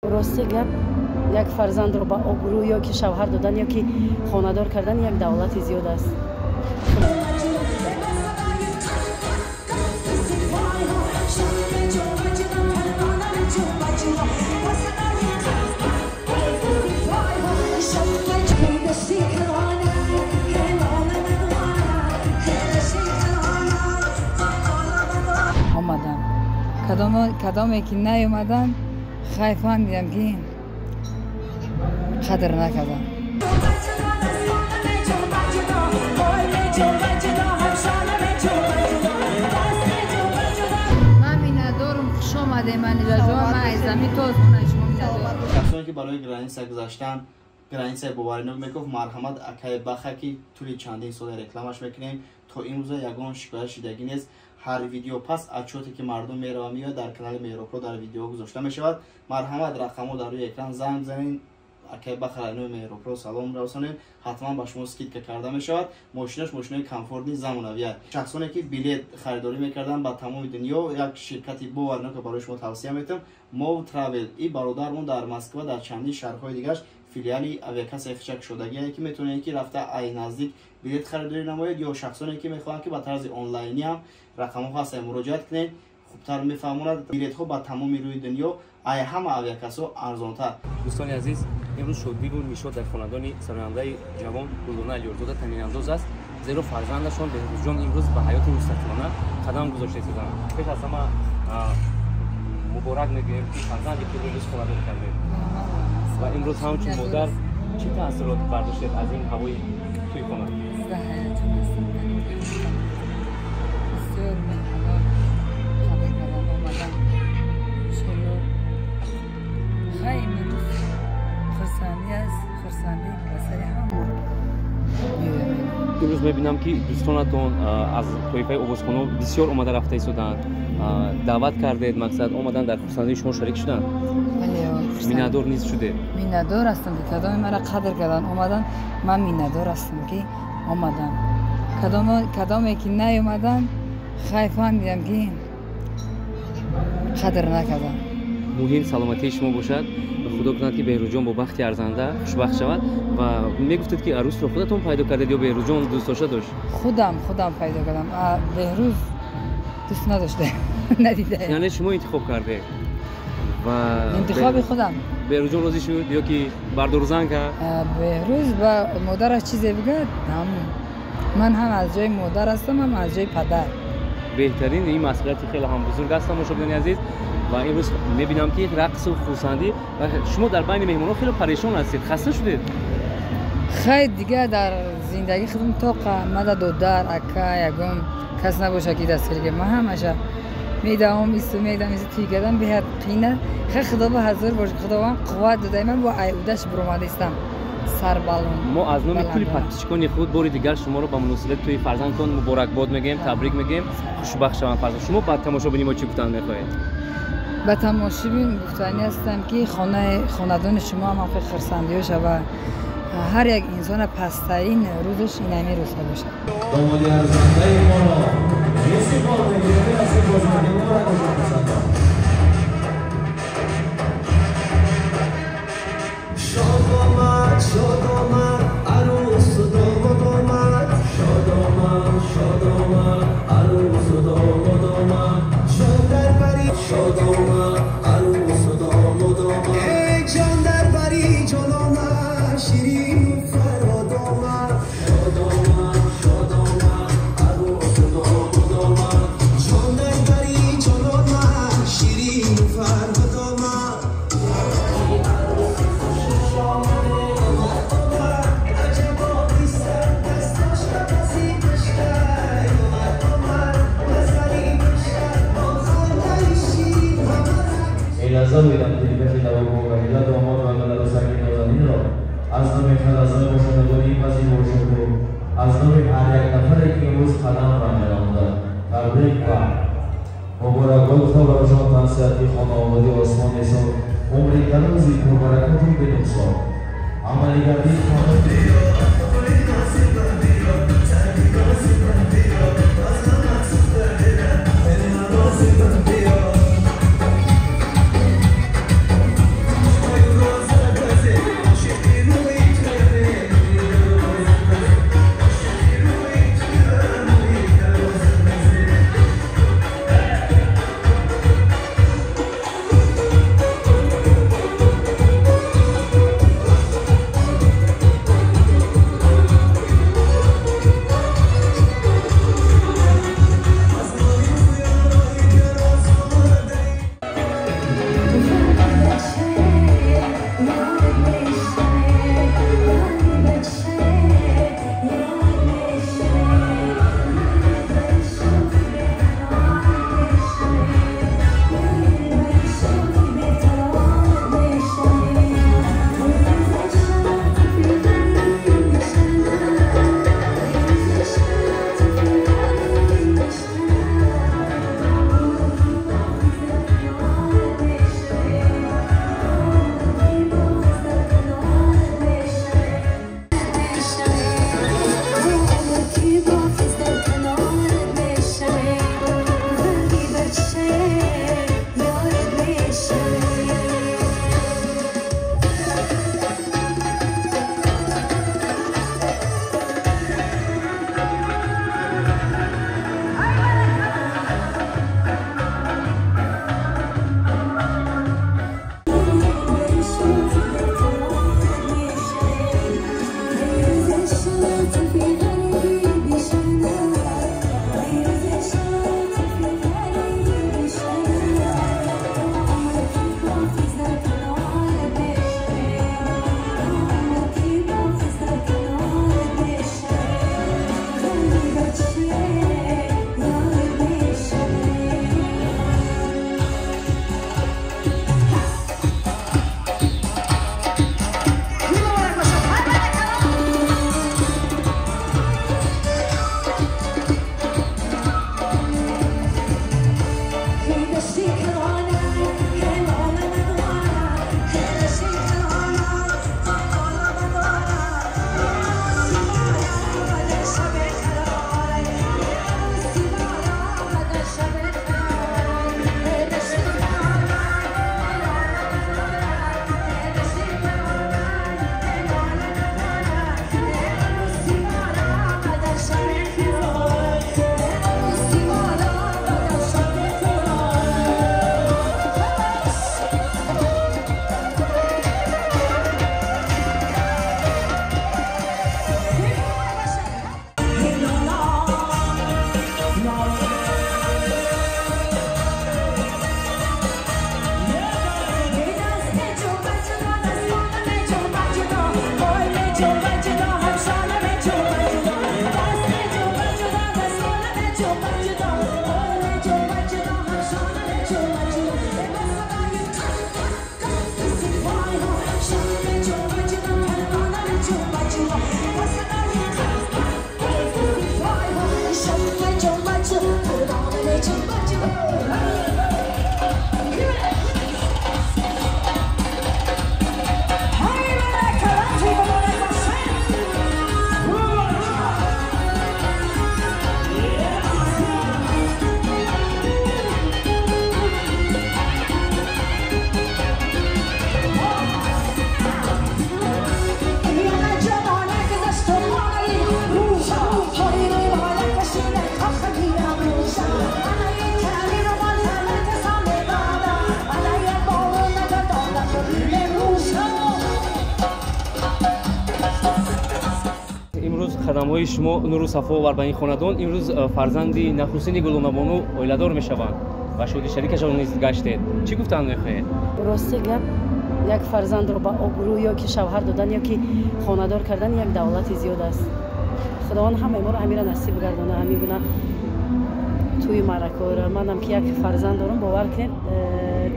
راستی گپ یک فرزند رو با آبرو یا که شوهر دادن یا که خانه‌دار کردن یک دولت زیاد است. کدامی که نیومدن خیلی فهمیدم که قدر نکردن. من میندارم خوش آمده من اجازه من از زمین تاز کنم شما میندارم. کسانی که برای گرانیسه گذاشتن گرانیسه بوارینوک میگفت مرحمت اکای بخه که طول چندین سال رکلامش میکنیم تا این روزا یگان شکایت شدگی نیست. هر ویدیو پس اچوتی که مردم میره میاد در کانال میروپرو در ویدیو گذاشته میشود. مرحمت رقمو در روی اکران زنگ بزنین اکای بخرانو میروپرو سلام رسونین حتما با شما اسکیت کرده میشود. ماشینش ماشینای کامفورت نیست زمانویه. شخصانی که بلیط خریداری میکردن با تمام دنیا یک شرکتی بوارینوک که برای شما توصیه میتونم موو تراول. این برادرمون در مسکو در چندین شهرهای دیگه فیلیالی اویکاس افچک شدگی که میتونه که رفته ای نزدیک بلیط خریداری نماید یا شخصانی که میخوان که با طرز آنلاینی هم رقم‌ها هست مراجعه کنید خوبتر میفهموند بلیط‌ها با تمام روی دنیا ای همه اویکاس‌ها ارزان‌تر. دوستان عزیز امروز شادی میشد در خاندان سرنده جوان گلدانه علی‌رضا تامین انداز است زیرا فرزندشان بهروز جان امروز به حیات مستقلانه قدم گذاشته شدند. پیش از همه مبارک میگیم که فرزندی که امروز خانواده کرده و امروز همچون مادر چه تاثیرات برداشتید از این هوای توی خانه؟ بسیار مهمان قبل کردن آمدن شلو خیلی امروز خرسندی است خرسندی بسری همون امروز میبینم که دوستانتون از طایفه اوبازخانه بسیار اومده رفته ایستادند دعوت کردید مقصد اومدن در خرسندی شما شریک شدن. میندار نیست شده میندار هستم که کدام مرا قدر کردن اومدن من میندار هستم که اومدن کدامی که نیومدن خیلی فهمیدم که قدر نکردن. مهم سلامتی شما باشد و خدا کند که بهروز جان با بخت ارزنده خوشبخت شود. و میگفتید که عروس رو خودتون پیدا کردید یا بهروز جان دوست داشته داشت؟ خودم پیدا کردم. بهروز دوست نداشته ندیده. یعنی شما انتخاب کرده و انتخاب خودم. بهروز جان راضی شد یا که بردار زن کرد؟ بهروز با مادرش چیزی بگه من هم از جای مادر هستم هم از جای پدر. بهترین این مسئولیتی خیلی هم بزرگ است مشاهدین عزیز و امروز میبینم که رقص و خرسندی و شما در بین مهمانان خیلی پریشان هستید خسته شدید. خیلی دیگه در زندگی خودم طاقه مدد دودر اکا یگم کس نباشه که دستگیری که من همشه میدم میدم توی کردم به قینه خیلی خدا به حضور باشه خدا قوت داده من با ایودش برآمده استم سر بالون. ما از نام کلی پرتیشکان خود بار دیگر شما رو با مناسبت توی فرزندتون مبارکباد میگیم تبریک میگیم خوشبخت شوند فرزند. شما بعد تماشا ببینیم چی گفتن میخواهید؟ با تماشا ببین گفتنی هستم که خاندان شما هم خیلی خرسندیاش و هر یک انسان پسترین روزش اینمی روزها باشه. دامادی ارزنده ما را یسی بار میگیره از این بازمانی ما را گذاشت شاد آمد عروس و داماد آمد شاد آمد عروس و داماد آمد جان در بری شاد آمد عروس و داماد آمد ای جان در بری جان آمد شیرین و فرهاد آمد شاد آمد عروس و داماد آمد جان در بری جان آمد شیرین و فرهاد آمد اجازه میدم کلیپی دوام و داماد و ملل سرگین نازنین را از نام خلصان مشاهدگانی پذیر باشد و از نام هر یک نفری که امروز قدم را می‌راندند تبریک و مبارکباد گفتم برایشان تنصیحاتی خانواده آسمان نسا عمری درازی پربرکاتی بنویسد عملیاتی қадамҳои шумо нуру сафо овар ба ин хонадон. Имрӯз фарзанди нахустини Гулонабону оиладор мешаванд ва шоди шарикашон низ гаштед. Чӣ гуфтан мехоҳед? рости гап як фарзандро ба обрӯ ё ки шавҳар додан ё ки хонадор кардан як давлати зиёд аст. худованд ҳамаи моро ҳамира насиб гардона. ҳамин гуна توی مرکور منم که یک فرزند دارم باور کنید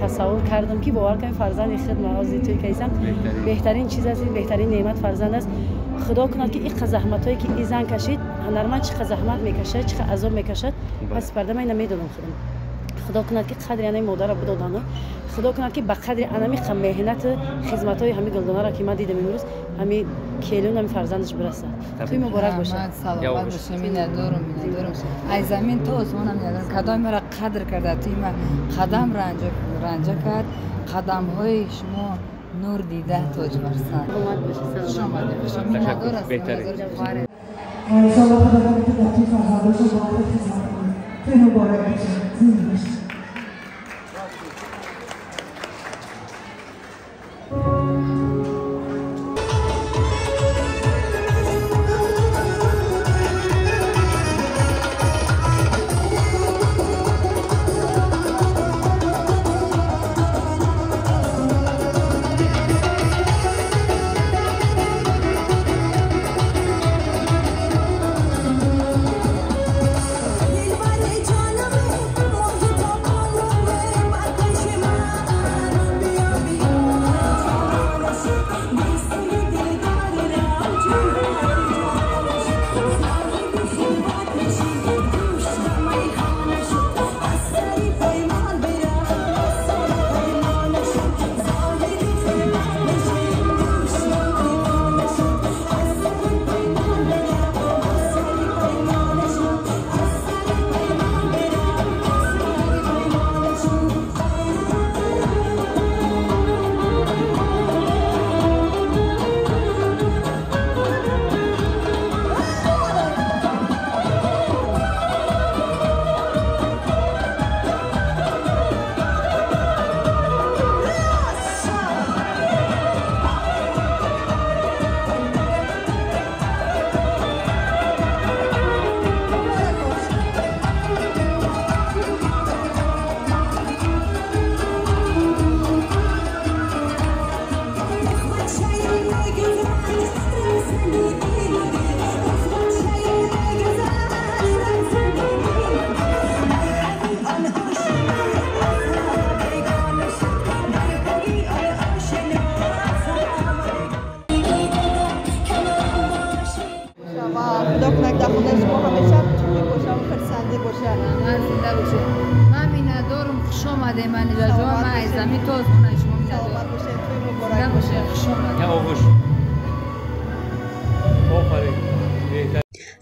تصور کردم که باور کنید فرزند خود مازی توی کیسم بهترین چیز است بهترین نعمت فرزند است خدا کند که این زحمت هایی که این زن کشید هنرمند چقدر زحمت میکشه چقدر عذاب میکشد پس پرده من نمیدونم خدا کند که قدر انای مادر را بدادانه خدا کند که به قدر انمی مهنت خدمت های همین گلدانه را که من دیدم امروز همین کیلون همین فرزندش برسه توی مبارک باشه سلامت باشه میندارم ای زمین تو آسمانم میندارم کدای مرا قدر کرده توی من قدم رنجه کرد قدم های شما نور دیده تاج بر سر سلامت باشه شما باشه میندارم بهتره انشالله خدا که در توی فرزندش رو باید خدمت کنید توی مبارک باشه زنده باشه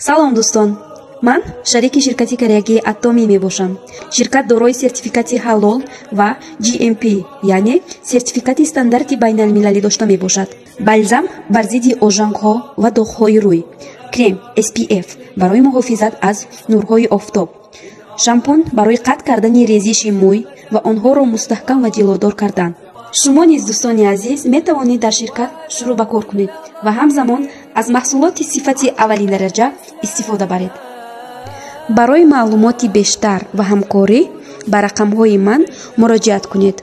салом дӯстон ман шарики ширкати карягии атоми мебошам ширкат дорои сертификати ҳалол ва GMP яъне сертификати стандарти байналмилалӣ дошта мебошад бальзам бар зидди ожангҳо ва доғҳои рӯй крем SPF барои муҳофизат аз нурҳои офтоб шампун барои қатъ кардани резиши мӯй ва онҳоро мустаҳкам ва ҷилодор кардан шумо низ дӯстони азиз метавонед дар ширкат шурӯъ ба кор кунед ва ҳамзамон аз маҳсулоти сифати аввалин дараҷа истифода баред барои маълумоти бештар ва ҳамкорӣ ба рақамҳои ман муроҷиат кунед